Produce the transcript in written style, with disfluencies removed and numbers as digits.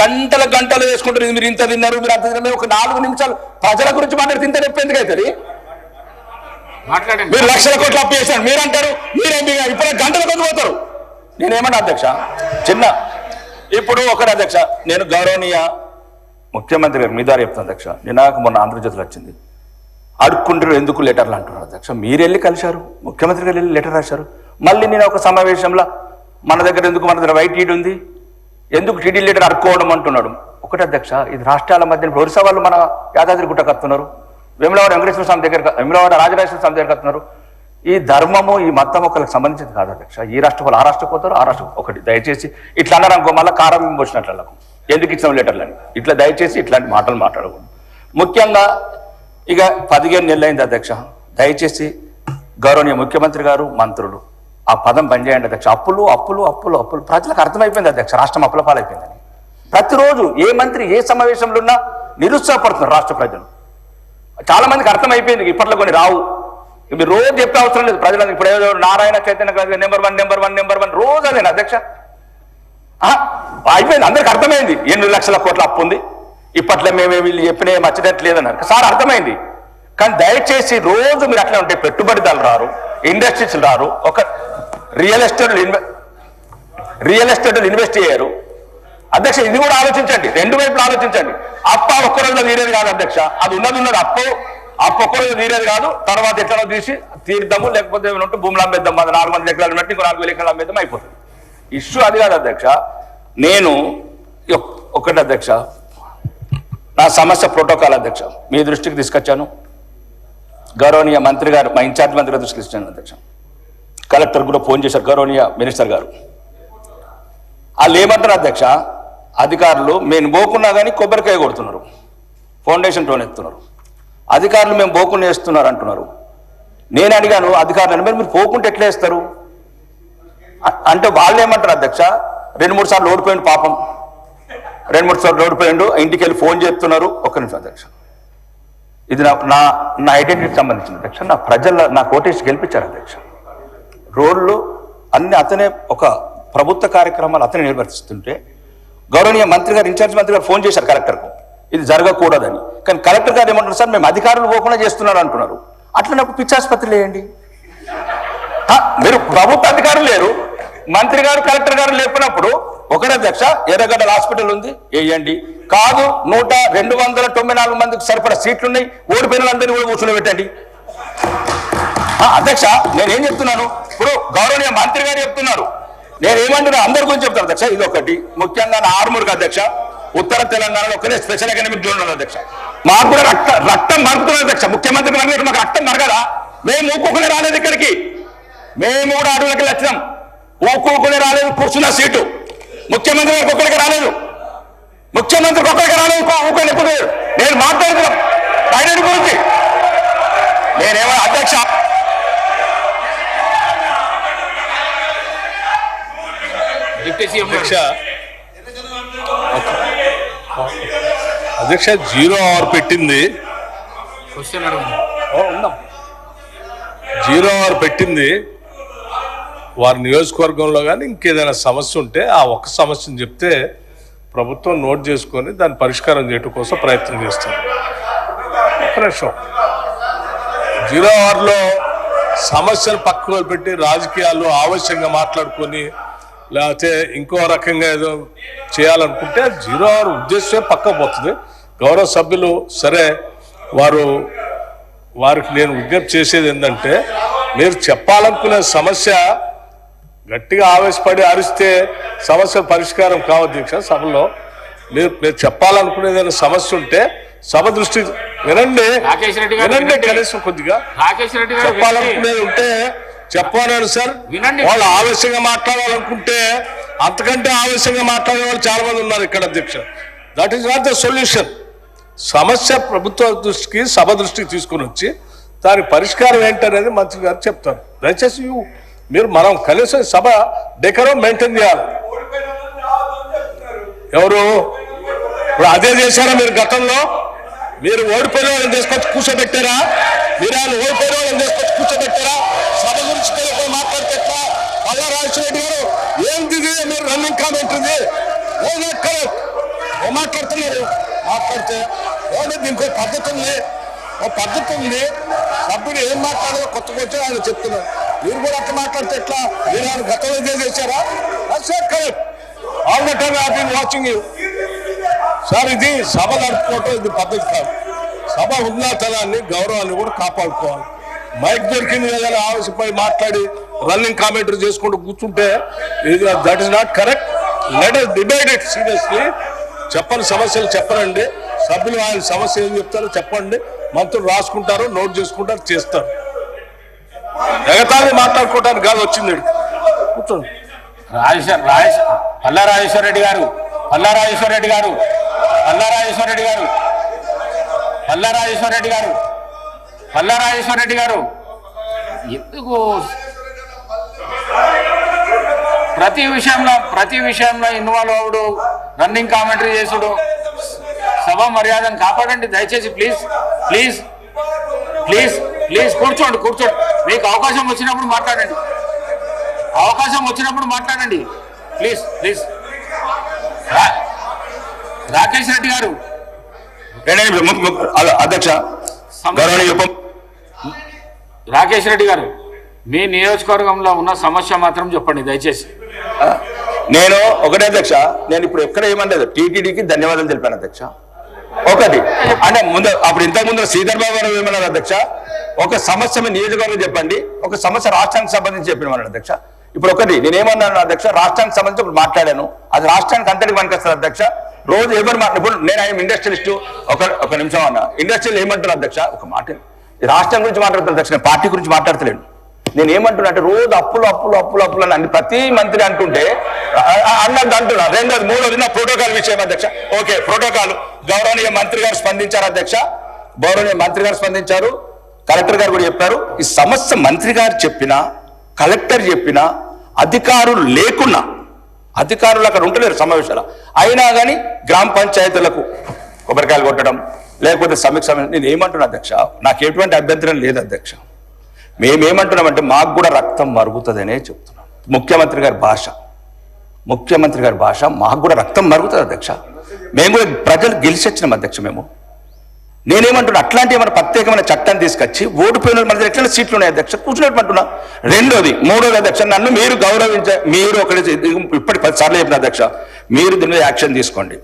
గంటల గంటలు వేసుకుంటారు. మీరు ఇంత తిన్నారు, మీరు అంత తిన్నారు. ఒక 4 నిమిషాలు ప్రజల గురించి మాట్లాడి తింటే నొప్పి ఎందుకు అవుతుంది? మీరు లక్షల కోట్లు అప్పు చేశారు మీరు అంటారు, మీరేం ఇప్పుడు గంటల కొద్ది పోతారు. నేనేమన్నా అధ్యక్ష ఇప్పుడు ఒకటి అధ్యక్ష, నేను గౌరవనీయ ముఖ్యమంత్రి గారు మీ ద్వారా చెప్తాను అధ్యక్ష. నాకు మొన్న ఆంధ్రజ్యోతిలో వచ్చింది, అడుక్కుంటారు ఎందుకు లెటర్లు అంటున్నారు అధ్యక్ష. మీరు వెళ్ళి కలిశారు, ముఖ్యమంత్రి గారు వెళ్ళి లెటర్ రాశారు. మళ్ళీ నేను ఒక సమావేశంలో మన దగ్గర ఎందుకు, మన దగ్గర వైట్ టీడీ ఉంది, ఎందుకు టీడీ లెటర్ అడుక్కోవడం అంటున్నాడు. ఒకటి అధ్యక్ష, ఇది రాష్ట్రాల మధ్య ఒరిస్సా వాళ్ళు మన యాదాద్రి గుట్ట కత్తున్నారు, వేములవాడ వెంకటేశ్వర స్వామి దగ్గర, వేములవాడ రాజరాజేశ్వర స్వామి దగ్గర కత్తున్నారు. ఈ ధర్మము ఈ మతం ఒకరికి సంబంధించింది కాదు అధ్యక్ష. ఈ రాష్ట్ర వాళ్ళు ఆ రాష్ట్రం పోతారు, ఆ రాష్ట్రం ఒకటి. దయచేసి ఇట్లా అన్నారు అనుకో, మళ్ళీ కారం వచ్చినట్లకు ఎందుకు ఇచ్చిన లెటర్లని ఇట్లా దయచేసి ఇట్లాంటి మాటలు మాట్లాడకూడదు. ముఖ్యంగా ఇక 15 నెలలు అయింది అధ్యక్ష. దయచేసి గౌరవనీయ ముఖ్యమంత్రి గారు, మంత్రులు ఆ పదం పనిచేయండి అధ్యక్ష. అప్పులు అప్పులు అప్పులు అప్పులు ప్రజలకు అర్థమైపోయింది అధ్యక్ష, రాష్ట్రం అప్పుల పాలైపోయిందని. ప్రతిరోజు ఏ మంత్రి ఏ సమావేశంలో ఉన్నా నిరుత్సాహపడుతున్నారు రాష్ట్ర ప్రజలు. చాలా మందికి అర్థమైపోయింది, ఇప్పట్లో కొన్ని రావు. మీరు రోజు చెప్పే అవసరం లేదు ప్రజలకు. ఇప్పుడు ఏదో నారాయణ చైతన్య నెంబర్ వన్ రోజు అదేనా అధ్యక్ష? అయిపోయింది, అందరికి అర్థమైంది 8 లక్షల కోట్ల అప్పు ఉంది. ఇప్పట్లో మేము వీళ్ళు చెప్పిన ఏం వచ్చేటట్టు లేదన్నారు సార్, అర్థమైంది. కానీ దయచేసి రోజు మీరు అట్లా ఉంటే పెట్టుబడిదారులు రారు, ఇండస్ట్రీస్ రారు, ఒక రియల్ ఎస్టేట్ ఇన్వెస్ట్ చేయరు అధ్యక్ష. ఇది కూడా ఆలోచించండి, 2 వైపులు ఆలోచించండి. అప్పు ఒక్క రోజులో తీరేది కాదు అధ్యక్ష, అది ఉన్నది అప్పు ఒక్క రోజు తీరేది కాదు. తర్వాత ఎట్లా తీసి తీర్దాము, లేకపోతే ఉంటే భూములు అమ్మేద్దాం, అది 400 ఎకరాలు బట్టి 4,000 ఎకరాలు అమ్మేద్దాం, అయిపోతుంది. ఇష్యూ అది కాదు అధ్యక్ష. నేను ఒకటి అధ్యక్ష, నా సమస్య ప్రోటోకాల్ అధ్యక్ష మీ దృష్టికి తీసుకొచ్చాను. గౌరవనీయ మంత్రి గారు, మా ఇన్ఛార్జ్ మంత్రి గారు దృష్టికి ఇచ్చాను అధ్యక్ష. కలెక్టర్ కూడా ఫోన్ చేశారు, గౌరవనీయ మినిస్టర్ గారు. వాళ్ళు ఏమంటారు అధ్యక్ష, అధికారులు మేము పోకున్నా కానీ కొబ్బరికాయ కొడుతున్నారు, ఫౌండేషన్ టోన్ ఎత్తున్నారు. అధికారులు మేము పోకుండా వేస్తున్నారు అంటున్నారు. నేను అడిగాను అధికారులను, మీరు పోకుంటే ఎట్లా వేస్తారు అంటే వాళ్ళు ఏమంటారు అధ్యక్ష, 2-3 సార్లు ఓడిపోయిండు పాపం, 2-3 సార్లు ఓడిపోయిండు, ఇంటికి వెళ్ళి ఫోన్ చేస్తున్నారు. ఒక్క నిమిషం అధ్యక్ష, ఇది నా ఐడెంటిటీకి సంబంధించిన అధ్యక్ష. నా ప్రజల నా కోటేసి గెలిపించారు అధ్యక్ష. రోడ్లు అన్ని అతనే, ఒక ప్రభుత్వ కార్యక్రమాలు అతనే నిర్వర్తిస్తుంటే గౌరవనీయ మంత్రి గారు, ఇన్ఛార్జ్ మంత్రి గారు ఫోన్ చేశారు కలెక్టర్కు ఇది జరగకూడదని. కానీ కలెక్టర్ గారు ఏమంటున్నారు, సార్ మేము అధికారులు పోకుండా చేస్తున్నారు అంటున్నారు. అట్లనప్పుడు పిచ్చాసుపత్రి వేయండి. మీరు ప్రభుత్వ అధికారులు లేరు, మంత్రి గారు కలెక్టర్ గారు లేపినప్పుడు ఒకరే అధ్యక్ష, ఎర్రగడ్డల హాస్పిటల్ ఉంది వేయండి. కాదు 294 మందికి సరిపడా సీట్లు ఉన్నాయి, ఓడిపోయిన వాళ్ళందరినీ కూడా కూర్చొని పెట్టండి. అధ్యక్ష నేనేం చెప్తున్నాను, ఇప్పుడు గౌరవనీయ మంత్రి గారు చెప్తున్నారు, నేనేమంటున్నా అందరి గురించి చెప్తాను అధ్యక్ష. ఇది ఒకటి ముఖ్యంగా నా ఆర్మూర్కి అధ్యక్ష, ఉత్తర తెలంగాణలో ఒకరే స్పెషల్ ఎకనామిక్ జోన్ ఉన్నది అధ్యక్ష. మాకు కూడా రక్తం మరుగుతున్నది అధ్యక్ష. ముఖ్యమంత్రి గారు మాకు రక్తం మరగదా? మేము ఊపుకునే రాలేదు ఇక్కడికి, మేము కూడా అడవులకి వచ్చినాం, ఊపుకునే రాలేదు. కూర్చున్న సీటు ముఖ్యమంత్రి గారికి ఒక్కడికి రాలేదు, ముఖ్యమంత్రికి ఒక్కడికి రాలేదు, ఊకొని ఎప్పుడు. నేను మాట్లాడుతున్నాం ఐడెంటి గురించి. నేనేమో అధ్యక్ష అధ్యక్ష 0 అవర్ పెట్టింది, 0 అవర్ పెట్టింది. వారి నియోజకవర్గంలో కానీ ఇంకేదైనా సమస్య ఉంటే ఆ ఒక్క సమస్యను చెప్తే ప్రభుత్వం నోట్ చేసుకొని దాన్ని పరిష్కారం చేయడం కోసం ప్రయత్నం చేస్తారు. ఒక్క నిమిషం, 0 అవర్లో సమస్యను పక్కకు పెట్టి రాజకీయాలు ఆవశ్యంగా మాట్లాడుకొని లేకపోతే ఇంకో రకంగా ఏదో చేయాలనుకుంటే 0 అవర్ ఉద్దేశం పక్కకు పోతుంది. గౌరవ సభ్యులు సరే, వారికి నేను విజ్ఞప్తి చేసేది ఏంటంటే, మీరు చెప్పాలనుకునే సమస్య గట్టిగా ఆవేశపడి అరిస్తే సమస్య పరిష్కారం కావద్దు దీక్ష. సభలో మీరు చెప్పాలనుకునేదైనా సమస్య ఉంటే సభ దృష్టి వినండి, కనీసం కొద్దిగా చెప్పాలనుకునేది ఉంటే చెప్పాను సార్. వాళ్ళు ఆవేశంగా మాట్లాడాలనుకుంటే అంతకంటే ఆవేశంగా మాట్లాడే వాళ్ళు చాలా మంది ఉన్నారు ఇక్కడ అధ్యక్ష. That is not the solution. సమస్య ప్రభుత్వ దృష్టికి, సభ దృష్టికి తీసుకుని వచ్చి దాని పరిష్కారం ఏంటనేది మంత్రి గారు చెప్తారు. దయచేసి మనం కనీసం సభ డెకరం మెయింటైన్ చేయాలి. ఎవరు ఇప్పుడు అదే చేశారా మీరు గతంలో? మీరు ఓడిపోయిన వాళ్ళని తీసుకొచ్చి కూర్చోబెట్టారా? మీరు వాళ్ళు ఓడిపోయిన వాళ్ళని తీసుకొచ్చి కూర్చోబెట్టారా? సభ గురించి మాట్లాడితే పల్లా రాజశేఖర రెడ్డి గారు ఏంటిది మీరు రన్నింగ్ కామెంట్ ఉంది. మాట్లాడుతున్నారు. మాట్లాడితే దీనికి ఒక పద్ధతి ఉంది, ఒక పద్ధతి ఉంది. సభ్యుడు ఏం మాట్లాడాలో కొత్తగా వచ్చి ఆయన చెప్తున్నారు. మీరు కూడా అట్లా మాట్లాడితే ఎట్లా? మీరు ఆయన గతంలో ఇదే చేశారా? Correct. All the time I been watching you. Sir, ఇది సభ నడుపుకోవటం ఇది పద్ధతి కాదు. సభ ఉన్నతనాన్ని గౌరవాన్ని కూడా కాపాడుకోవాలి. మైక్ దొరికింది కదా ఆవేశపై మాట్లాడి రన్నింగ్ కామెంటరీ చేసుకుంటూ కూర్చుంటే that is not correct. Let us debate it seriously. చెప్పని సమస్యలు చెప్పరండి. సభ్యులు ఆయన సమస్య ఏం చెప్తారో చెప్పండి. మంత్రులు రాసుకుంటారు, నోట్ చేసుకుంటారు, చేస్తారు. ఎగతాళి మాట్లాడుకోవడానికి కాదు వచ్చింది. కూర్చోండి. పల్లా రాజేశ్వర రెడ్డి గారు ఎందుకు ప్రతి విషయంలో ఇన్వాల్వ్ అవుడు, రన్నింగ్ కామెంటరీ చేసుడు? సభ మర్యాదను కాపాడండి దయచేసి. ప్లీజ్ ప్లీజ్ ప్లీజ్ ప్లీజ్ కూర్చోండి. మీకు అవకాశం వచ్చినప్పుడు మాట్లాడండి. Please please. రాకేష్ రెడ్డి గారు. అధ్యక్ష, రాకేష్ రెడ్డి గారు, మీ నియోజకవర్గంలో ఉన్న సమస్య మాత్రం చెప్పండి దయచేసి. నేను ఒకటే అధ్యక్ష, నేను ఇప్పుడు ఎక్కడ ఏమనలేదు. టీటీడీకి ధన్యవాదాలు తెలిపాను అధ్యక్ష. ఒకటి అంటే అప్పుడు ఇంతకు ముందు శ్రీధర్ బాబు గారు ఏమన్నారు అధ్యక్ష, ఒక సమస్య మీ నియోజకవర్గం చెప్పండి, ఒక సమస్య రాష్ట్రానికి సంబంధించి చెప్పినామన్నాడు అధ్యక్ష. ఇప్పుడు ఒకటి నేనేమన్నాను అధ్యక్ష, రాష్ట్రానికి సంబంధించి ఇప్పుడు మాట్లాడాను, అది రాష్ట్రానికి అంతటికి పనికొస్తారు అధ్యక్ష. రోజు ఎవరు ఇప్పుడు నేను ఆయన ఇండస్ట్రియలిస్టు. ఒక నిమిషం అన్న, ఇండస్ట్రియల్ ఏమంటున్నారు అధ్యక్ష, ఒక మాట రాష్ట్రం గురించి మాట్లాడుతాను అధ్యక్ష, నేను పార్టీ గురించి మాట్లాడతలేను. నేను ఏమంటున్నా అంటే రోజు అప్పులు అని ప్రతి మంత్రి అంటుంటే అన్నది అంటున్నా. రెండోది మూడోది నా ప్రోటోకాల్ విషయం అధ్యక్ష. ఓకే, ప్రోటోకాల్ గౌరవనీయ మంత్రి గారు స్పందించారు అధ్యక్ష. కలెక్టర్ గారు కూడా చెప్పారు. ఈ సమస్య మంత్రి గారు చెప్పినా, కలెక్టర్ చెప్పినా, అధికారులు లేకున్నా, అధికారులు అక్కడ ఉంటలేరు సమావేశాలు అయినా కానీ గ్రామ పంచాయతీలకు కొబ్బరికాయలు కొట్టడం లేకపోతే సమీక్ష. నేను ఏమంటున్నా అధ్యక్ష, నాకు ఎటువంటి అభ్యంతరం లేదు అధ్యక్ష. మేమేమంటున్నామంటే మాకు కూడా రక్తం మరుగుతుందనే చెప్తున్నాం. ముఖ్యమంత్రి గారి భాష మాకు కూడా రక్తం మరుగుతుంది అధ్యక్ష. మేము కూడా ప్రజలు గెలిచి వచ్చినాం అధ్యక్ష. నేనేమంటున్నా, అట్లాంటి ఏమైనా ప్రత్యేకమైన చట్టాన్ని తీసుకొచ్చి ఓడిపోయిన మన దగ్గర ఎట్లా సీట్లు ఉన్నాయి అధ్యక్ష, కూర్చున్నట్టు. మూడోది అధ్యక్ష, నన్ను మీరు గౌరవించ, మీరు ఒకటి ఇప్పటి 10 సార్లు చెప్పిన అధ్యక్ష, మీరు దీని మీద యాక్షన్ తీసుకోండి.